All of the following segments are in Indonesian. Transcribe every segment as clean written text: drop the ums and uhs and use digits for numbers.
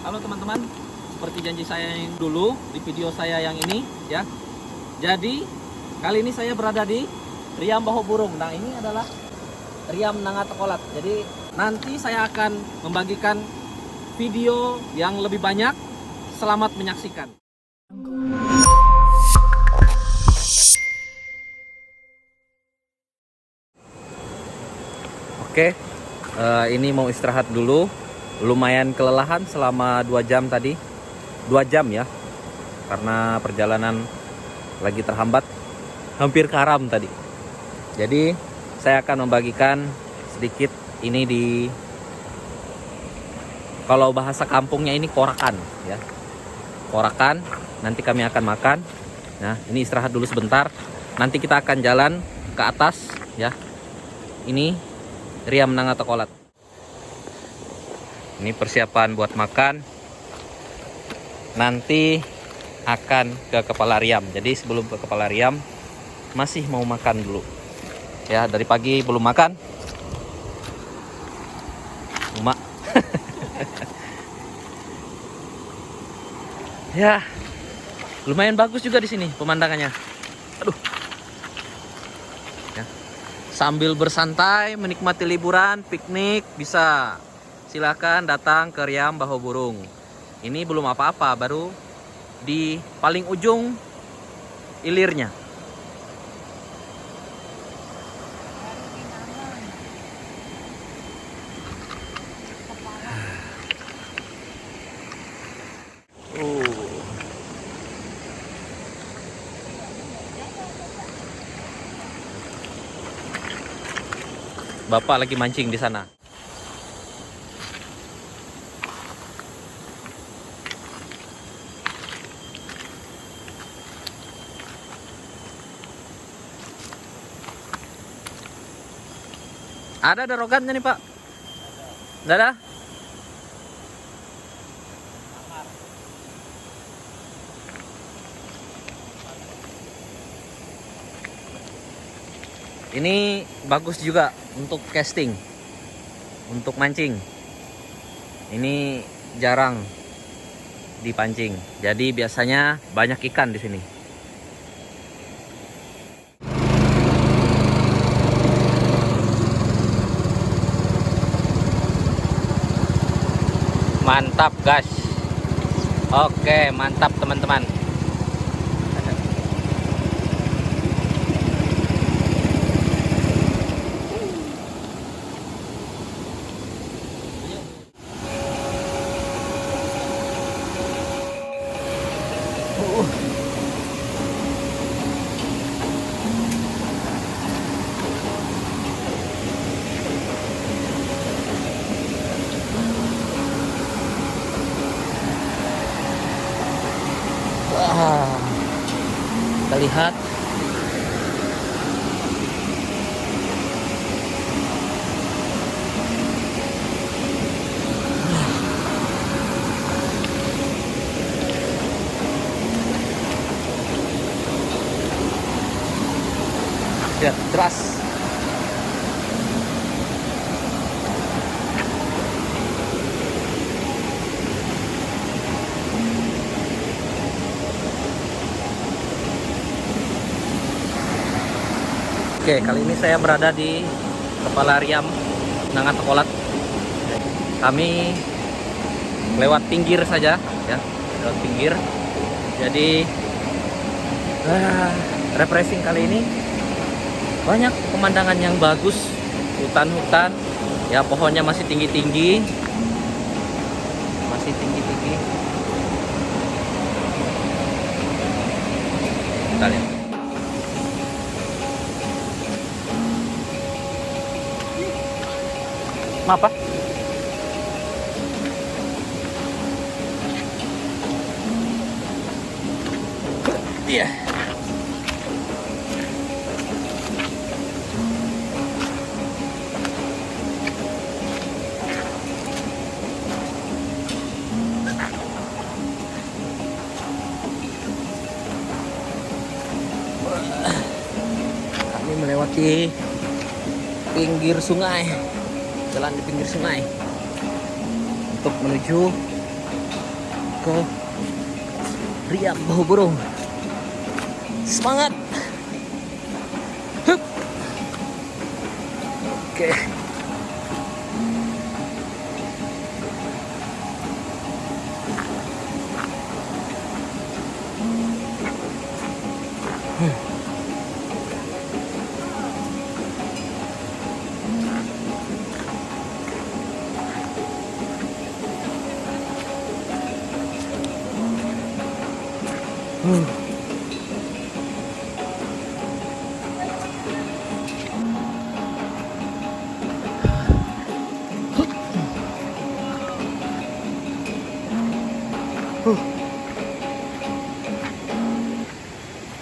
Halo teman-teman, seperti janji saya yang dulu di video saya yang ini ya. Jadi kali ini saya berada di Riam Baho Burung. Nah, ini adalah Riam Nangatokolat. Jadi nanti saya akan membagikan video yang lebih banyak. Selamat menyaksikan. Oke, ini mau istirahat dulu. Lumayan kelelahan selama 2 jam tadi. 2 jam ya, karena perjalanan lagi terhambat, hampir karam tadi. Jadi saya akan membagikan sedikit ini di, kalau bahasa kampungnya ini korakan ya, korakan. Nanti kami akan makan. Nah, ini istirahat dulu sebentar, nanti kita akan jalan ke atas ya. Ini Riam Nangatokolat. Ini persiapan buat makan. Nanti akan ke Kepala Riam. Jadi sebelum ke Kepala Riam masih mau makan dulu. Ya, dari pagi belum makan. Emak. Ya, lumayan bagus juga di sini pemandangannya. Aduh. Ya. Sambil bersantai, menikmati liburan, piknik, bisa silakan datang ke Riam Baho Burung. Ini belum apa-apa, baru di paling ujung ilirnya. Bapak lagi mancing di sana. Ada rogannya nih, Pak? Nggak ada? Ini bagus juga untuk casting, untuk mancing. Ini jarang dipancing, jadi biasanya banyak ikan di sini. Mantap, guys. Oke, mantap teman-teman. Kita lihat. Ya, deras. Oke, kali ini saya berada di Kepala Riam Nangatokolat. Kami lewat pinggir saja ya, lewat pinggir. Jadi refreshing kali ini. Banyak pemandangan yang bagus, hutan-hutan ya, pohonnya masih tinggi-tinggi. Masih tinggi-tinggi. Kita lihat. Apa? Iya. Kami melewati pinggir sungai, jalan di pinggir sungai untuk menuju ke Riam Bahu Burung. Semangat. Hup. Oke.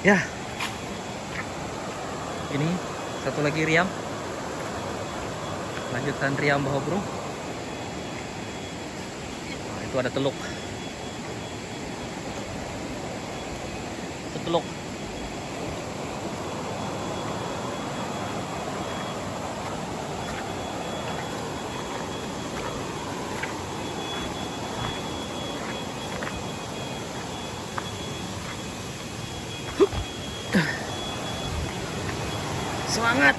Ya, ini satu lagi Riam, lanjutan Riam Bahu Burung. Nah, itu ada teluk. Itu teluk. Semangat.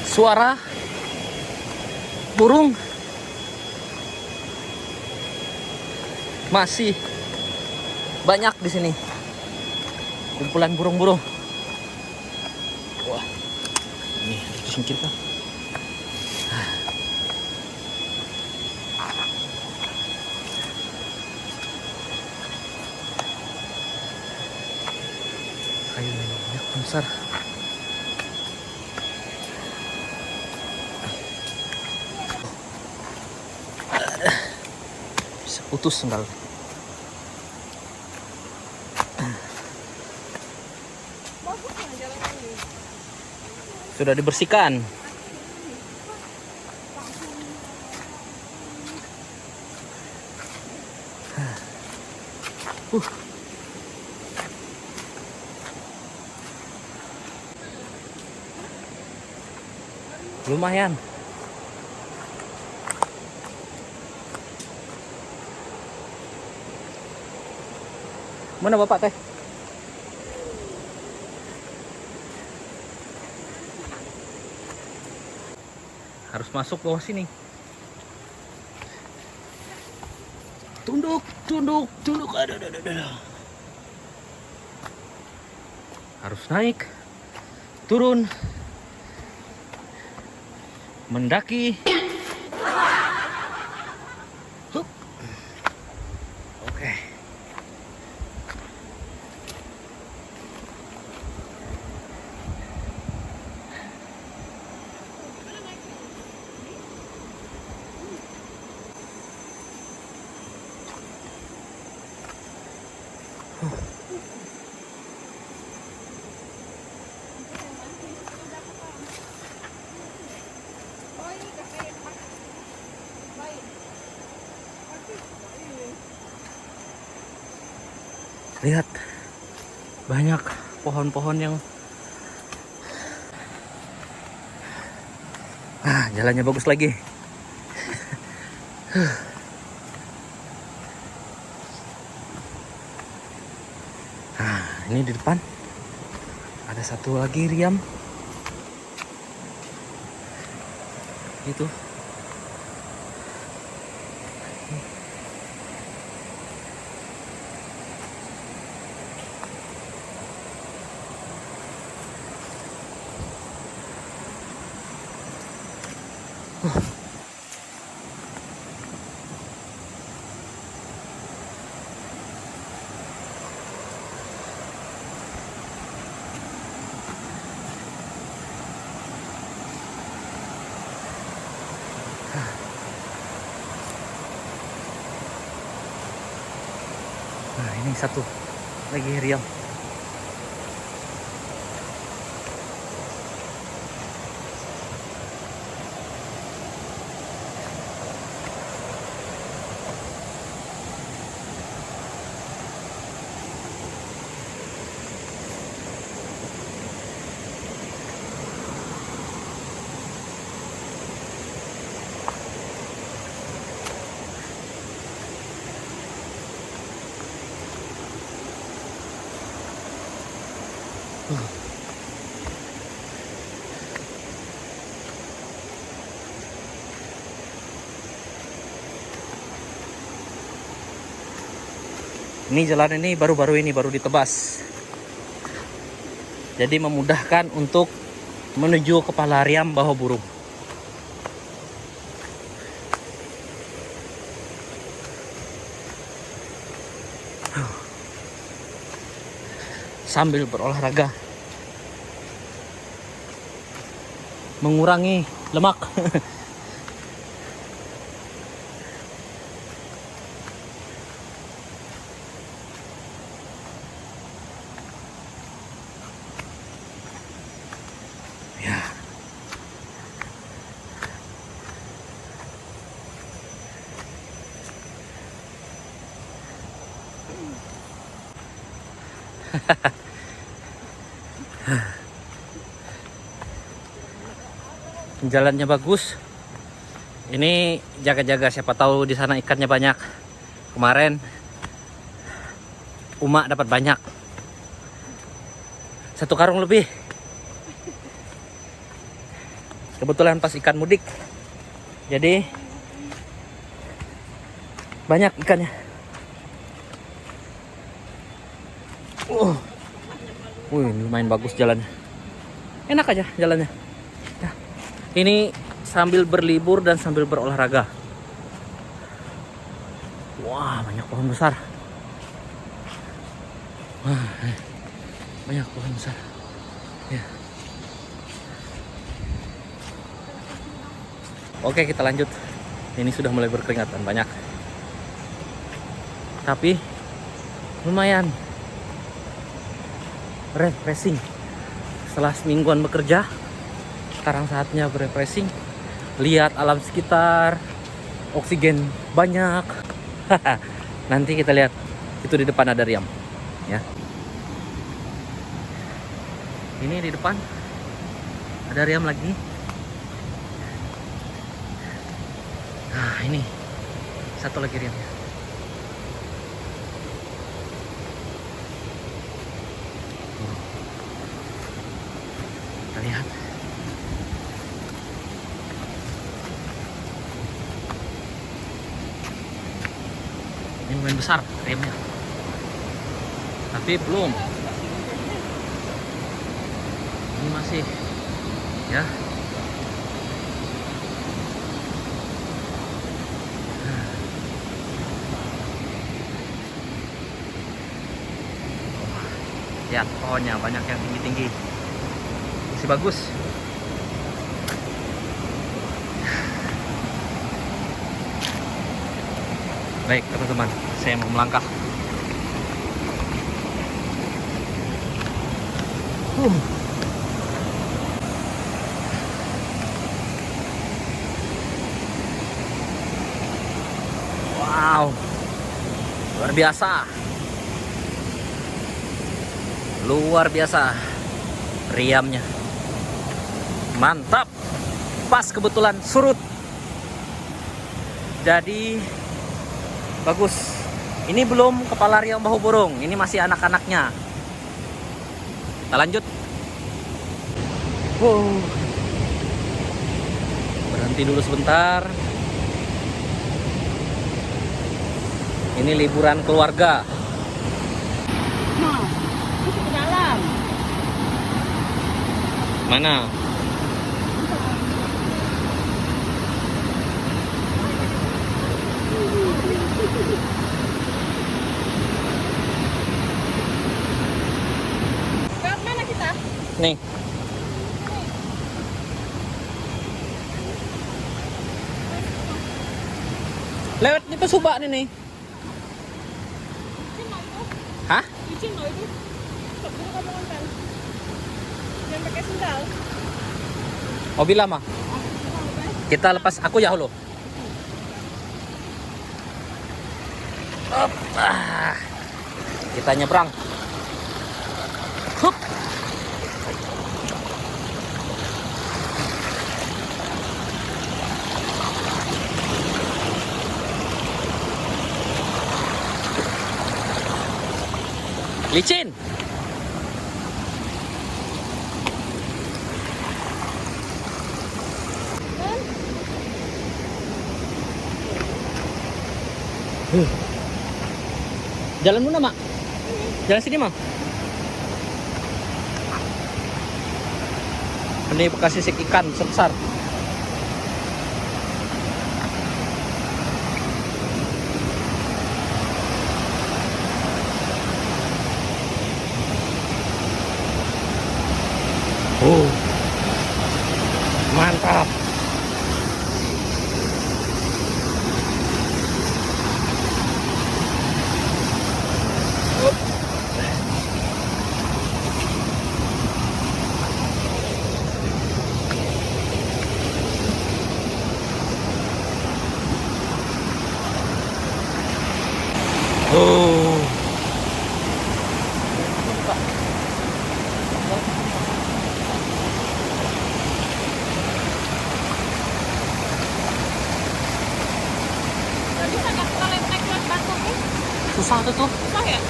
Suara burung masih banyak di sini. Kumpulan burung-burung. Wah, ini harus disingkirkan. Kayu ini banyak besar. Bisa putus sendal. Sudah dibersihkan. Lumayan. Mana Bapak teh? Harus masuk bawah sini. Tunduk, tunduk, tunduk. Aduh. Harus naik, turun, mendaki. Hup. Oke. Lihat, banyak pohon-pohon yang jalannya bagus lagi. Ini di depan ada satu lagi Riam. Itu. Nah, ini satu lagi Riam. Ini jalan ini baru-baru ini baru ditebas. Jadi memudahkan untuk menuju ke Palariam Baho Burung. Sambil berolahraga, mengurangi lemak. Ya. Jalannya bagus. Ini jaga-jaga, siapa tahu di sana ikannya banyak. Kemarin Uma dapat banyak, 1 karung lebih. Kebetulan pas ikan mudik, jadi banyak ikannya. Wih, lumayan bagus jalannya. Enak aja jalannya. Ya. Ini sambil berlibur dan sambil berolahraga. Wah, banyak pohon besar. Wah, banyak pohon besar. Ya. Oke, kita lanjut. Ini sudah mulai berkeringat dan banyak. Tapi lumayan refreshing. Setelah semingguan bekerja, sekarang saatnya berefreshing. Lihat alam sekitar, oksigen banyak. Nanti kita lihat, itu di depan ada Riam, ya. Ini di depan ada Riam lagi. Nah, ini satu lagi Riamnya. Kita lihat. Ini lumayan besar Riamnya, tapi belum. Ini masih, ya. Lihat pohonnya banyak yang tinggi-tinggi, masih bagus. Baik teman-teman, saya mau melangkah. Wow, luar biasa. Luar biasa Riamnya. Mantap. Pas kebetulan surut. Jadi bagus. Ini belum kepala Riam Baho Burung. Ini masih anak-anaknya. Kita lanjut. Berhenti dulu sebentar. Ini liburan keluarga. Mana? Mana kita? Nih. Lewat di Pesubak nih. Hah? Licin loh itu. Sebelum kamu nonton. Jangan pakai sendal. Mobil lama. Kita lepas aku ya halo. Kita nyebrang. Hup. Licin. Jalan mana, Mak? Jalan sini, Mak. Ini bekas sisik ikan besar. Mantap. Nggak bisa nggak kalau naik lewat batu nih? Susah tuh. Susah ya?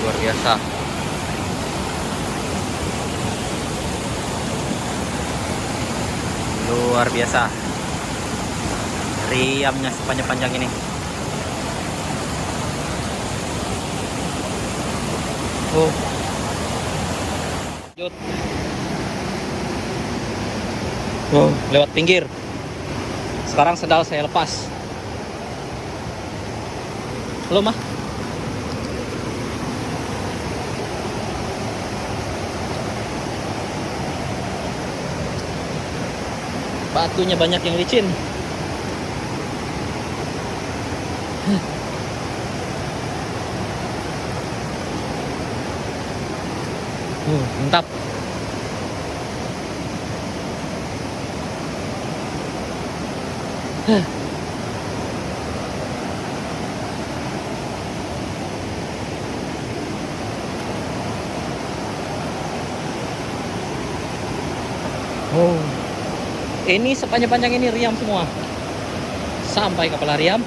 Luar biasa. Luar biasa. Riamnya sepanjang-panjang ini. Lanjut. Lewat pinggir. Sekarang sendal saya lepas. Halo, Mah. Batunya banyak yang licin. Mantap. Ini sepanjang-panjang ini riam semua. Sampai kepala riam.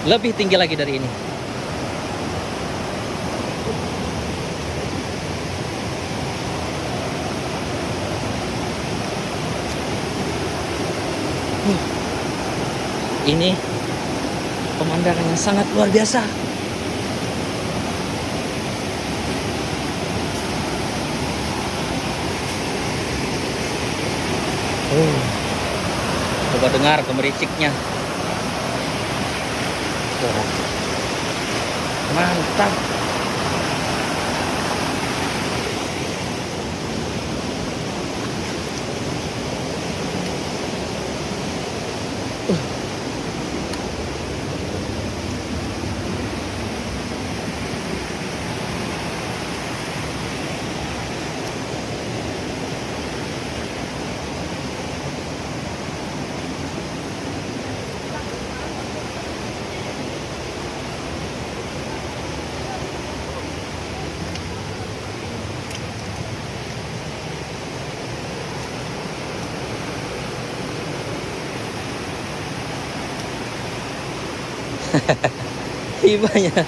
Lebih tinggi lagi dari ini. Ini pemandangan yang sangat luar biasa. Coba dengar gemericiknya. Mantap. Hibahnya.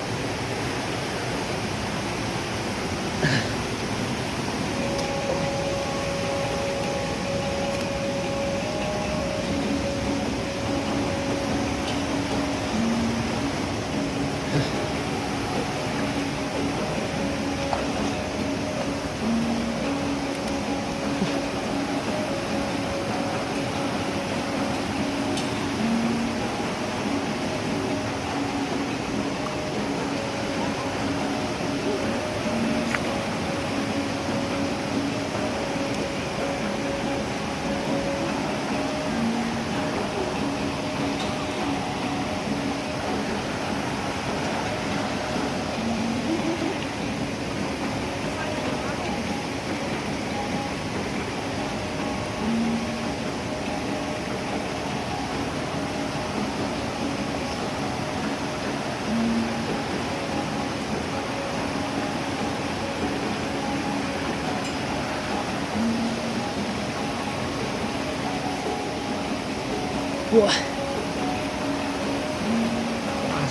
Wah.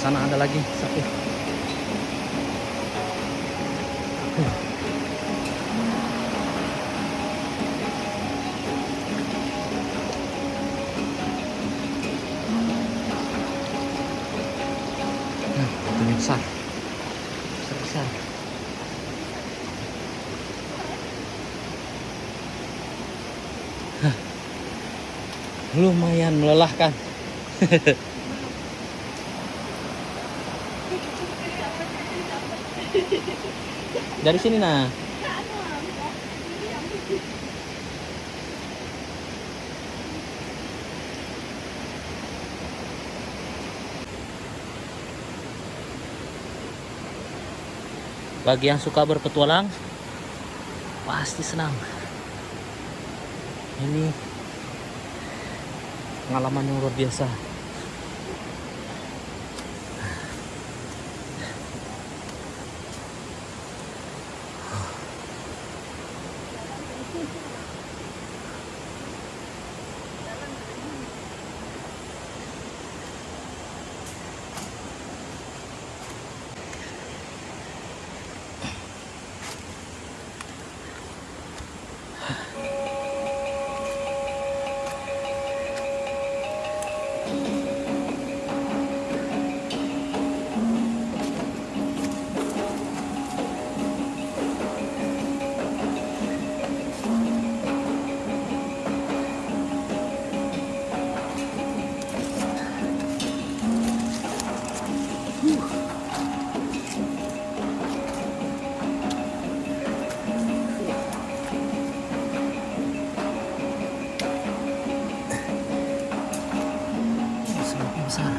Sana ada lagi satu. besar. Besar. Hah. Lumayan melelahkan. Dari sini nah. Bagi yang suka berpetualang pasti senang. Ini pengalaman yang luar biasa. Semakin besar.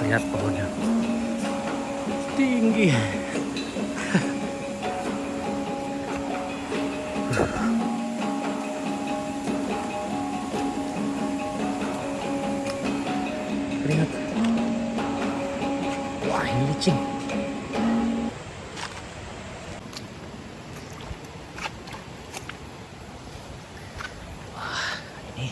Lihat pohonnya tinggi. Lihat. Wah, ini licin. Wah, ini.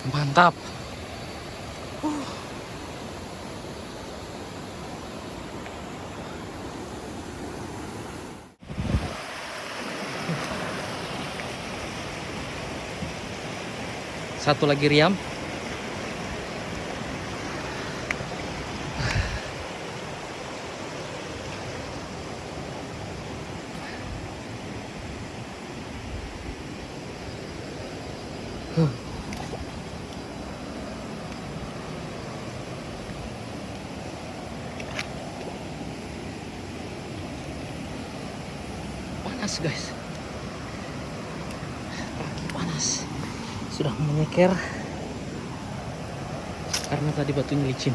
Mantap. Satu lagi Riam. Panas guys, kaki panas, sudah menyeker karena tadi batunya licin.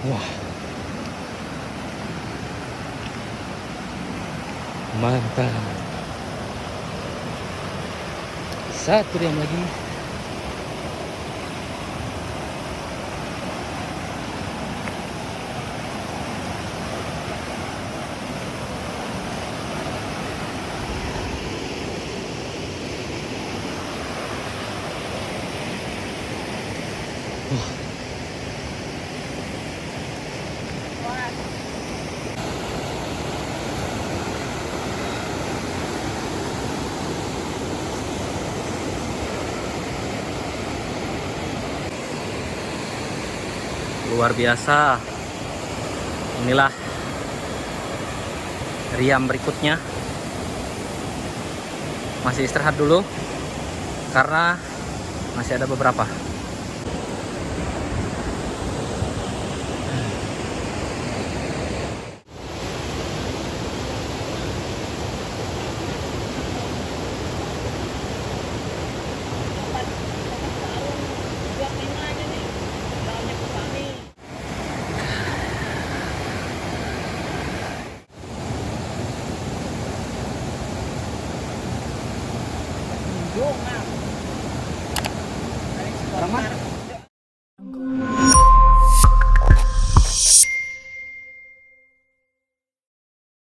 Wah, mantap. Satu yang lagi. Luar biasa. Inilah Riam berikutnya. Masih istirahat dulu karena masih ada beberapa. Orang mah